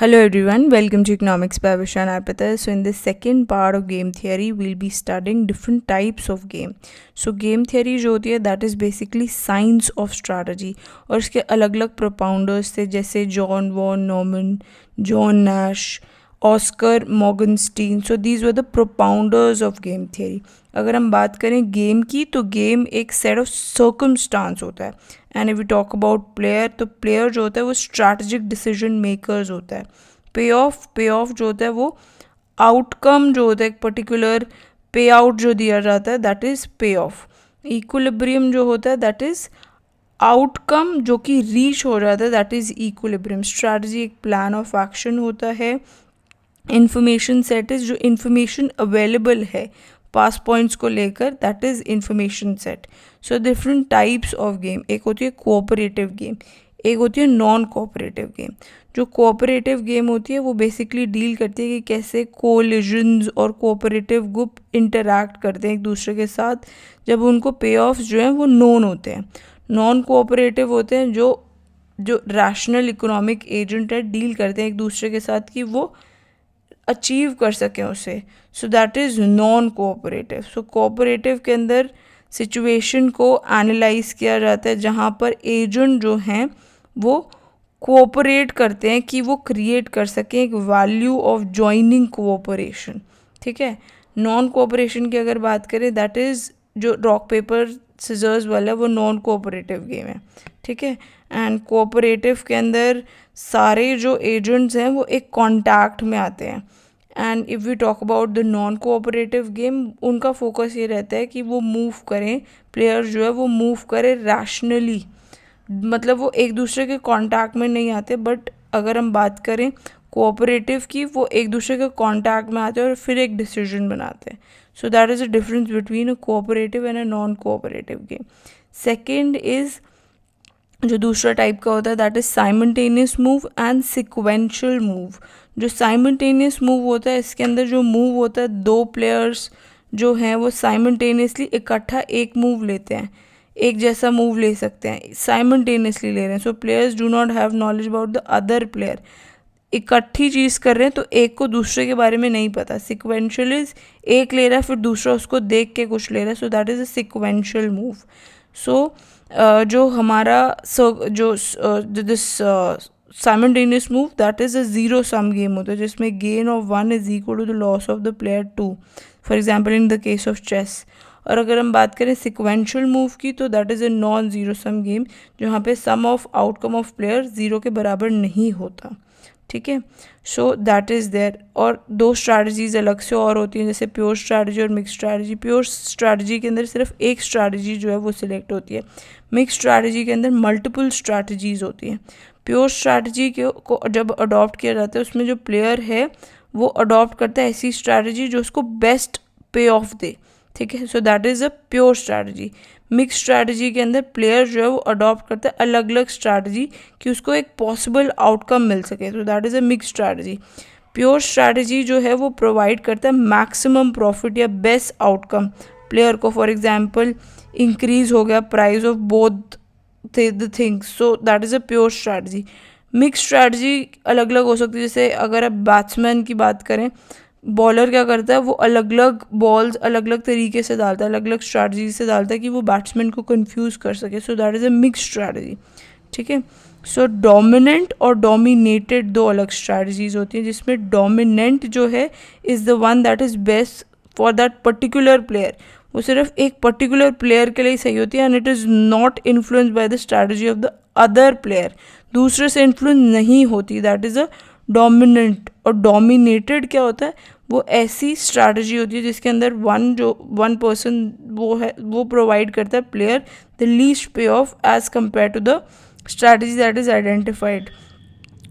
Hello everyone, welcome to Economics by Vishan Arpita. So in this second part of game theory, we'll be studying different types of game. So game theory जो होती है that is basically science of strategy और इसके अलग अलग propounders थे जैसे John von नॉर्मन, John Nash, Oskar Morgenstern. So these were the propounders of game theory. अगर हम बात करें गेम की तो गेम एक सेट ऑफ सर्कमस्टांस होता है. And if we talk about player तो प्लेयर जो होता है वो स्ट्रैटेजिक डिसीजन मेकर्स होता है. पे ऑफ जो होता है वो आउटकम जो होता है एक पर्टिकुलर पे आउट जो दिया जाता है दैट इज़ पे ऑफ. इक्विलिब्रियम जो होता है दैट इज़ आउटकम जो कि रीच हो जाता है दैट इज़ इक्विलिब्रियम. स्ट्रैटेजी एक प्लान ऑफ एक्शन होता है. इंफॉर्मेशन सेट इज़ जो इंफॉर्मेशन अवेलेबल है पास पॉइंट्स को लेकर that is information set. So different types of game. एक होती है कोऑपरेटिव गेम, एक होती है नॉन कोऑपरेटिव गेम. जो कोऑपरेटिव गेम होती है वो बेसिकली डील करती है कि कैसे कोलिजन्स और कोऑपरेटिव ग्रुप इंटरैक्ट करते हैं एक दूसरे के साथ जब उनको पे ऑफ्स जो हैं वो नोन होते हैं. नॉन कोऑपरेटिव होते हैं जो रैशनल इकोनॉमिक एजेंट है डील करते हैं एक दूसरे के साथ कि वो अचीव कर सकें उसे. सो that is non cooperative. So cooperative के अंदर सिचुएशन को एनालाइज किया जाता है जहाँ पर एजेंट जो हैं वो कोऑपरेट करते हैं कि वो क्रिएट कर सकें एक वैल्यू ऑफ जॉइनिंग कोऑपरेशन. ठीक है. नॉन कोऑपरेशन की अगर बात करें दैट इज़ जो रॉक पेपर सिजर्स वाला है वो नॉन कोऑपरेटिव गेम है. ठीक है. एंड कोऑपरेटिव के अंदर सारे जो एजेंट्स हैं वो एक कॉन्टैक्ट में आते हैं. And if we talk about the non cooperative game उनका फोकस ये रहता है कि वो मूव करें, प्लेयर जो है वो मूव करे रैशनली. मतलब वो एक दूसरे के कांटेक्ट में नहीं आते. बट अगर हम बात करें कोऑपरेटिव की वो एक दूसरे के कांटेक्ट में आते हैं और फिर एक डिसीजन बनाते हैं. सो that is a difference between a cooperative and a non cooperative game. Second is जो दूसरा टाइप का होता है that is simultaneous move and sequential move. जो साइमल्टेनियस मूव होता है इसके अंदर जो मूव होता है दो प्लेयर्स जो हैं वो साइमल्टेनियसली इकट्ठा एक मूव लेते हैं, एक जैसा मूव ले सकते हैं, साइमल्टेनियसली ले रहे हैं. So players do not have knowledge about the other player. इकट्ठी चीज़ कर रहे हैं तो एक को दूसरे के बारे में नहीं पता. सिक्वेंशियल इज एक ले रहा है फिर दूसरा उसको देख के कुछ ले रहा है. So that is a sequential move. So जो हमारा जो this simultaneous move that is a zero sum game होता है जिसमें gain of one is equal to the loss of the player two, for example in the case of chess. और अगर हम बात करें सिक्वेंशियल मूव की तो that is a non zero sum game जहाँ पे sum of outcome of player zero के बराबर नहीं होता. ठीक है. So that is there. और दो स्ट्रैटेजीज अलग से और होती हैं जैसे प्योर स्ट्रैटेजी और मिक्स स्ट्रैटेजी. प्योर स्ट्रैटेजी के अंदर सिर्फ एक स्ट्रैटेजी जो है वो सिलेक्ट होती है. मिक्स स्ट्रैटेजी के अंदर मल्टीपल स्ट्रैटेजीज होती हैं. प्योर स्ट्रैटेजी को जब अडॉप्ट किया जाता है उसमें जो प्लेयर है वो अडॉप्ट करता है ऐसी स्ट्रैटेजी जो उसको बेस्ट पे ऑफ दे. ठीक है. So that is a pure strategy. Mix strategy के अंदर प्लेयर जो है वो अडॉप्ट करता है अलग अलग स्ट्रैटेजी कि उसको एक पॉसिबल आउटकम मिल सके. तो that is a mix strategy. Pure strategy जो है वो प्रोवाइड करता है मैक्सिमम प्रॉफिट या बेस्ट आउटकम प्लेयर को. फॉर एग्जांपल इंक्रीज हो गया price of both the things. So that is a pure strategy. Mix strategy अलग अलग हो सकती है. जैसे अगर आप बैट्समैन की बात करें, बॉलर क्या करता है वो अलग अलग बॉल्स अलग अलग तरीके से डालता है, अलग अलग स्ट्रैटेजी से डालता है कि वो बैट्समैन को कंफ्यूज कर सके. सो that is a mix strategy. ठीक है. सो डोमिनेंट और डोमिनेटेड दो अलग स्ट्रैटेजीज होती हैं जिसमें डोमिनेंट जो है is the one that is best for that particular player. वो सिर्फ एक पर्टिकुलर प्लेयर के लिए सही होती है and it is not influence by the strategy of the other player. दूसरे से इन्फ्लुएंस नहीं होती. That is a dominant. और डोमिनेटेड क्या होता है वो ऐसी स्ट्रैटेजी होती है जिसके अंदर वन पर्सन वो है वो प्रोवाइड करता है player the least payoff as compare to the strategy that is identified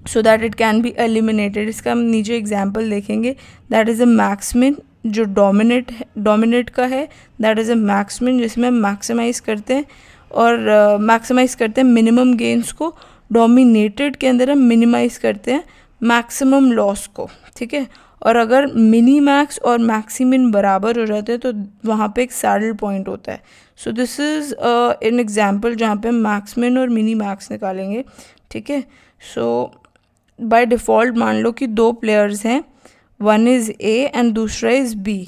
so that it can be eliminated. इसका हम नीचे एग्जाम्पल देखेंगे. दैट इज़ अ मैक्समिन जो डोमिनेट का है. दैट इज़ अ मैक्समिन जिसमें हम मैक्सिमाइज करते हैं और मैक्सिमाइज करते हैं मिनिमम गेन्स को. डोमिनेटेड के अंदर हम मिनिमाइज करते हैं मैक्सिमम लॉस को. ठीक है. और अगर मिनी मैक्स और मैक्सिमिन बराबर हो जाते हैं तो वहाँ पे एक सैडल पॉइंट होता है. So this is an example जहाँ पे हम मैक्समिन और मिनी मैक्स निकालेंगे. ठीक है. सो बाय डिफ़ॉल्ट मान लो कि दो प्लेयर्स हैं, वन इज़ ए एंड दूसरा इज़ बी।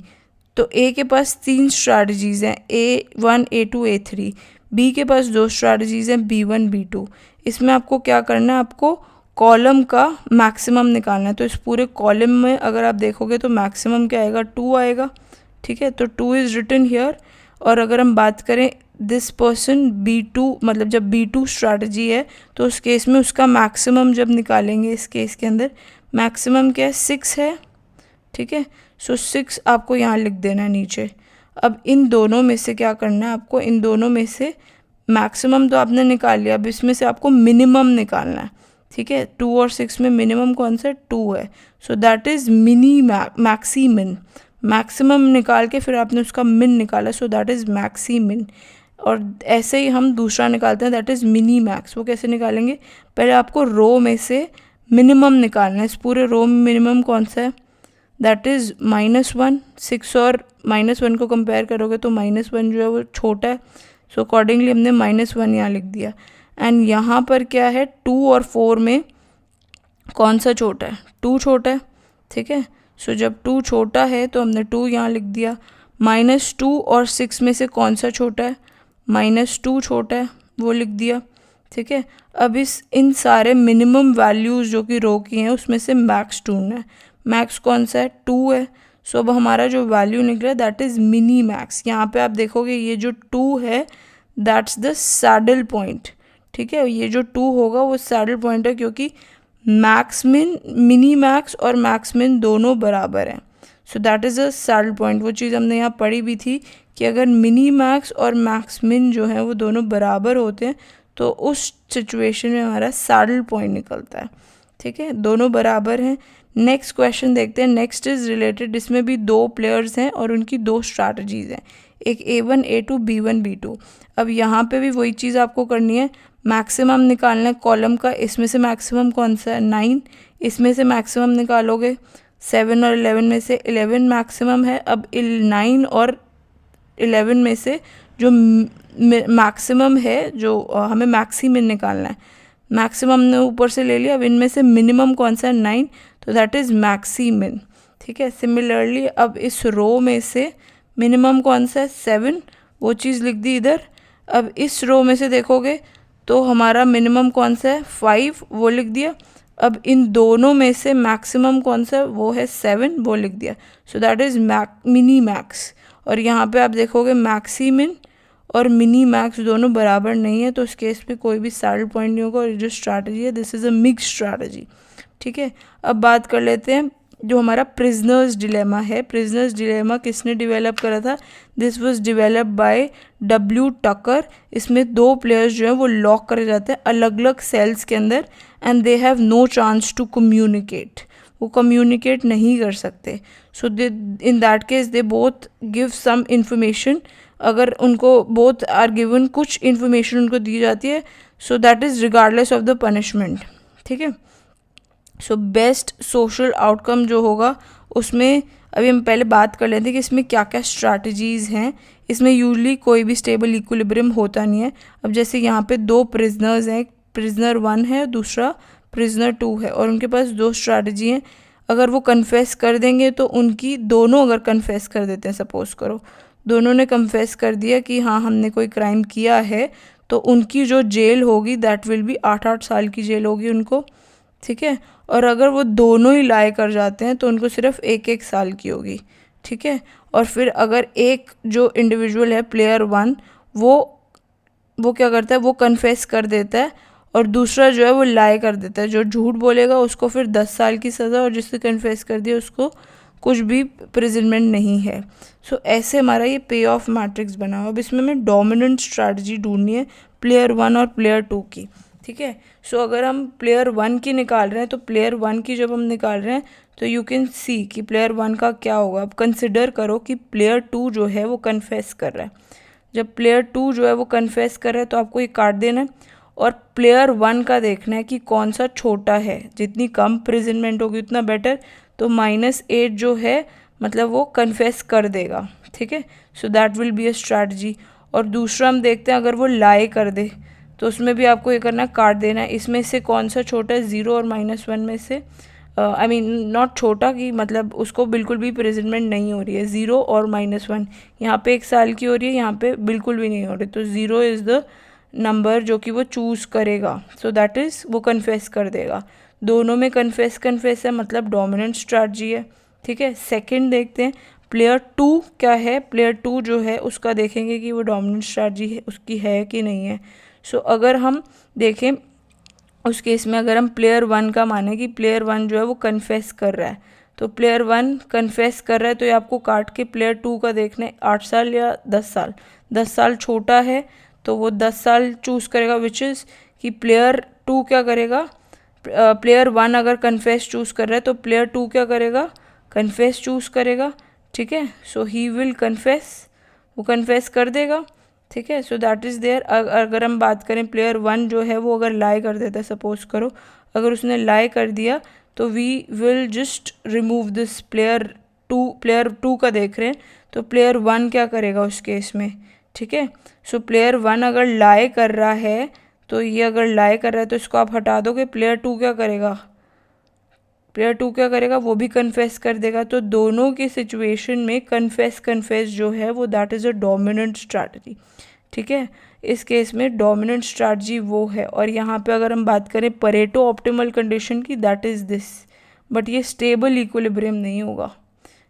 तो ए के पास 3 स्ट्रैटेजीज़ हैं, A1 A2 A3। बी के पास 2 स्ट्रैटेजीज़ हैं, B1 B2। इसमें आपको क्या करना है, आपको कॉलम का मैक्सिमम निकालना है। तो इस पूरे कॉलम में अगर आप देखोगे तो मैक्सिमम क्या आएगा, 2 आएगा। ठीक है, तो 2 इज़ रिटन हियर। और अगर हम बात करें दिस पर्सन B2, मतलब जब B2 स्ट्रैटेजी है तो उस केस में उसका मैक्सिमम जब निकालेंगे, इस केस के अंदर मैक्सिमम क्या है, 6 है। ठीक है, सो 6 आपको यहाँ लिख देना है नीचे। अब इन दोनों में से क्या करना है आपको, इन दोनों में से मैक्सिमम तो आपने निकाल लिया, अब इसमें से आपको मिनिमम निकालना है। ठीक है, 2 और 6 में मिनिमम कौन सा है, 2 है। सो दैट इज़ मैक्सी मिन। मैक्सिमम निकाल के फिर आपने उसका मिन निकाला, सो दैट इज़ मैक्सी मिन। और ऐसे ही हम दूसरा निकालते हैं, दैट इज़ मिनी मैक्स। वो कैसे निकालेंगे, पहले आपको रो में से मिनिमम निकालना है। इस पूरे रो में मिनिमम कौन सा है, दैट इज़ -1। 6 और -1 को कंपेयर करोगे तो -1 जो है वो छोटा है, सो अकॉर्डिंगली हमने -1 यहाँ लिख दिया। एंड यहाँ पर क्या है, 2 और 4 में कौन सा छोटा है, 2 छोटा है। ठीक है, सो जब 2 छोटा है तो हमने 2 यहाँ लिख दिया। -2 और 6 में से कौन सा छोटा है, -2 छोटा है, वो लिख दिया। ठीक है, अब इन सारे मिनिमम वैल्यूज़ जो कि रो की हैं उसमें से मैक्स ढूंढना है। मैक्स कौन सा है, 2 है। सो अब हमारा जो वैल्यू निकला दैट इज़ मिनी मैक्स। यहाँ पे आप देखोगे ये जो 2 है दैट्स द सैडल पॉइंट। ठीक है, ये जो 2 होगा वो सैडल पॉइंट है, क्योंकि मैक्स मिन, मिनी मैक्स और मैक्स मिन दोनों बराबर हैं। सो that is a saddle point. वो चीज़ हमने यहाँ पढ़ी भी थी कि अगर मिनी मैक्स और मैक्स मिन जो है वो दोनों बराबर होते हैं तो उस सिचुएशन में हमारा सैडल पॉइंट निकलता है। ठीक है, दोनों बराबर हैं। नेक्स्ट क्वेश्चन देखते हैं। नेक्स्ट इज़ रिलेटेड, इसमें भी 2 प्लेयर्स हैं और उनकी 2 स्ट्रैटेजीज़ हैं, एक A1 A2 B1 B2। अब यहाँ पे भी वही चीज़ आपको करनी है, मैक्सिमम निकालना है कॉलम का। इसमें से मैक्सिमम कौन सा है, 9। इसमें से मैक्सिमम निकालोगे, 7 और 11 में से 11 मैक्सिमम है। अब 9 और 11 में से जो मैक्सिमम है, जो हमें मैक्सिमम निकालना है, मैक्सिमम ने ऊपर से ले लिया। अब इनमें से मिनिमम कौन सा है, 9, तो दैट इज़ मैक्सिमम। ठीक है, सिमिलरली अब इस रो में से मिनिमम कौन सा है, 7, वो चीज़ लिख दी इधर। अब इस रो में से देखोगे तो हमारा मिनिमम कौन सा है, 5, वो लिख दिया। अब इन दोनों में से मैक्सिमम कौन सा है, वो है 7, वो लिख दिया। सो दैट इज़ मिनी मैक्स। और यहाँ पे आप देखोगे मैक्सिमिन और मिनी मैक्स दोनों बराबर नहीं है, तो उस केस पे कोई भी सैडल पॉइंट नहीं होगा। और जो स्ट्रैटेजी है this is a mix strategy. ठीक है, अब बात कर लेते हैं जो हमारा प्रिजनर्स डिलेमा है। प्रिजनर्स डिलेमा किसने डेवलप करा था, this was develop by W टकर। इसमें 2 प्लेयर्स जो है वो लॉक करे जाते हैं अलग अलग सेल्स के अंदर, and they have no chance to communicate. वो कम्युनिकेट नहीं कर सकते। So they in that case they both give some information. अगर उनको बोथ आर गिवन, कुछ इन्फॉर्मेशन उनको दी जाती है, so that is regardless of the punishment. ठीक है, सो बेस्ट सोशल आउटकम जो होगा उसमें अभी हम पहले बात कर लेते हैं कि इसमें क्या क्या स्ट्रैटेजीज़ हैं। इसमें यूजली कोई भी स्टेबल इक्विलिब्रियम होता नहीं है। अब जैसे यहाँ पे 2 प्रिजनर्स हैं, प्रिजनर 1 है, दूसरा प्रिजनर 2 है, और उनके पास 2 स्ट्रैटेजी हैं। अगर वो कन्फेस कर देंगे तो उनकी, दोनों अगर कन्फेस कर देते हैं, सपोज करो दोनों ने कन्फेस कर दिया कि हाँ हमने कोई क्राइम किया है, तो उनकी जो जेल होगी दैट विल बी 8-8 साल की जेल होगी उनको। ठीक है, और अगर वो दोनों ही लाए कर जाते हैं तो उनको सिर्फ 1-1 साल की होगी। ठीक है, और फिर अगर एक जो इंडिविजुअल है प्लेयर 1, वो क्या करता है, वो कन्फेस कर देता है, और दूसरा जो है वो लाए कर देता है। जो झूठ बोलेगा उसको फिर 10 साल की सज़ा, और जिसने कन्फेस कर दिया उसको कुछ भी प्रिजनमेंट नहीं है। सो ऐसे हमारा ये पे ऑफ मैट्रिक्स बना हुआ। अब इसमें हमें डोमिनेंट स्ट्रैटेजी ढूंढनी है प्लेयर 1 और प्लेयर 2 की। ठीक है, सो अगर हम प्लेयर 1 की निकाल रहे हैं तो प्लेयर 1 की जब हम निकाल रहे हैं तो यू कैन सी कि प्लेयर 1 का क्या होगा। अब कंसिडर करो कि प्लेयर 2 जो है वो कन्फेस कर रहा है। जब प्लेयर 2 जो है वो कन्फेस कर रहा है तो आपको ये काट देना है, और प्लेयर 1 का देखना है कि कौन सा छोटा है। जितनी कम प्रिजनमेंट होगी उतना बेटर। तो -8 जो है मतलब वो कन्फेस कर देगा। ठीक है, so that will be a strategy. और दूसरा हम देखते हैं अगर वो लाए कर दे, तो उसमें भी आपको ये करना, काट देना है। इसमें से कौन सा छोटा है, 0 और -1 में से, आई मीन नॉट छोटा कि मतलब उसको बिल्कुल भी प्रेजेंटमेंट नहीं हो रही है, 0 और -1, यहाँ पे 1 साल की हो रही है, यहाँ पे बिल्कुल भी नहीं हो रही, तो 0 इज़ द नंबर जो कि वो चूज़ करेगा। सो दैट इज़ वो कन्फेस कर देगा। दोनों में कन्फेस है, मतलब डोमिनेंट स्ट्रैटेजी है। ठीक है, सेकंड देखते हैं प्लेयर 2 क्या है। प्लेयर 2 जो है उसका देखेंगे कि वो डोमिनेंट स्ट्रैटेजी है उसकी है कि नहीं है। सो अगर हम देखें उस केस में, अगर हम प्लेयर 1 का माने कि प्लेयर 1 जो है वो कन्फेस कर रहा है, तो प्लेयर 1 कन्फेस कर रहा है, तो ये आपको काट के प्लेयर 2 का देखना है, 8 साल या 10 साल। 10 साल छोटा है तो वो 10 साल चूज़ करेगा, विच इज़ कि प्लेयर 2 क्या करेगा, प्लेयर 1 अगर कन्फेस चूज़ कर रहा है तो प्लेयर 2 क्या करेगा, कन्फेस चूज़ करेगा। ठीक है, सो ही विल कन्फेस, वो कन्फेस कर देगा। ठीक है, सो दैट इज़ देयर। अगर हम बात करें प्लेयर 1 जो है वो अगर लाई कर देता है, सपोज करो अगर उसने लाई कर दिया, तो we will just remove this player 2। Player 2 का देख रहे हैं, तो प्लेयर 1 क्या करेगा उस केस में। ठीक है, सो प्लेयर 1 अगर लाई कर रहा है, तो ये अगर लाई कर रहा है तो इसको आप हटा दोगे, प्लेयर 2 क्या करेगा, प्लेयर 2 क्या करेगा, वो भी कन्फेस कर देगा। तो दोनों की सिचुएशन में कन्फेस जो है वो that is a dominant strategy. ठीक है, इस केस में डोमिनेंट स्ट्रैटेजी वो है। और यहाँ पे अगर हम बात करें परेटो ऑप्टिमल कंडीशन की, दैट इज़ दिस, बट ये स्टेबल इक्विलिब्रियम नहीं होगा।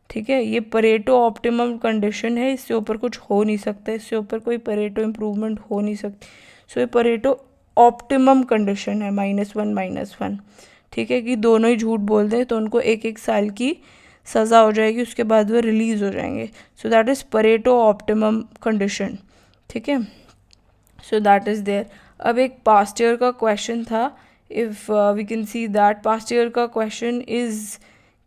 ठीक है, ये परेटो ऑप्टिमम कंडीशन है, इससे ऊपर कुछ हो नहीं सकता, इससे ऊपर कोई परेटो इम्प्रूवमेंट हो नहीं सकती। सो ये परेटो ऑप्टिमम कंडीशन है, -1 ठीक है, कि दोनों ही झूठ बोल दें तो उनको 1 साल की सज़ा हो जाएगी, उसके बाद वो रिलीज़ हो जाएंगे। So that is Pareto optimum condition. ठीक है, सो दैट इज़ देयर। अब एक पास्ट ईयर का क्वेश्चन था, if we can see that past year का क्वेश्चन इज़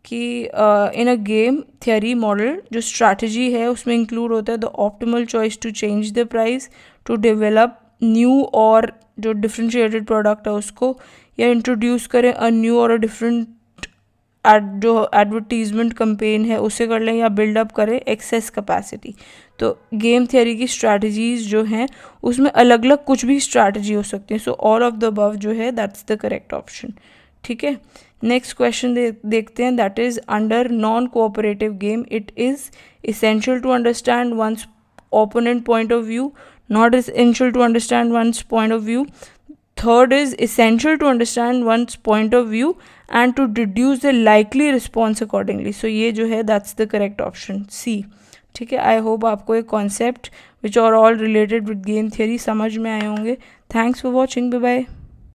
कि in a game theory model जो स्ट्रैटेजी है उसमें इंक्लूड होता है the optimal choice to change the price, to develop new और जो डिफ्रेंशिएटेड प्रोडक्ट है उसको, या इंट्रोड्यूस करें अ न्यू और अ डिफरेंट जो एडवर्टीजमेंट कंपेन है उसे कर लें, या बिल्डअप करें एक्सेस कैपेसिटी। तो गेम थियरी की स्ट्रैटेजीज जो हैं उसमें अलग अलग कुछ भी स्ट्रैटेजी हो सकती है। So all of the above जो है दैट्स द करेक्ट ऑप्शन। ठीक है, नेक्स्ट क्वेश्चन देखते हैं, that is under non cooperative game it is essential to understand one's opponent point of view, not essential to understand one's point of view. Third is essential to understand one's point of view and to deduce the likely response accordingly. So ये जो है that's the correct option C. ठीक है, आई hope आपको ये concept which are all related with game theory समझ में आए होंगे। Thanks for watching, bye bye.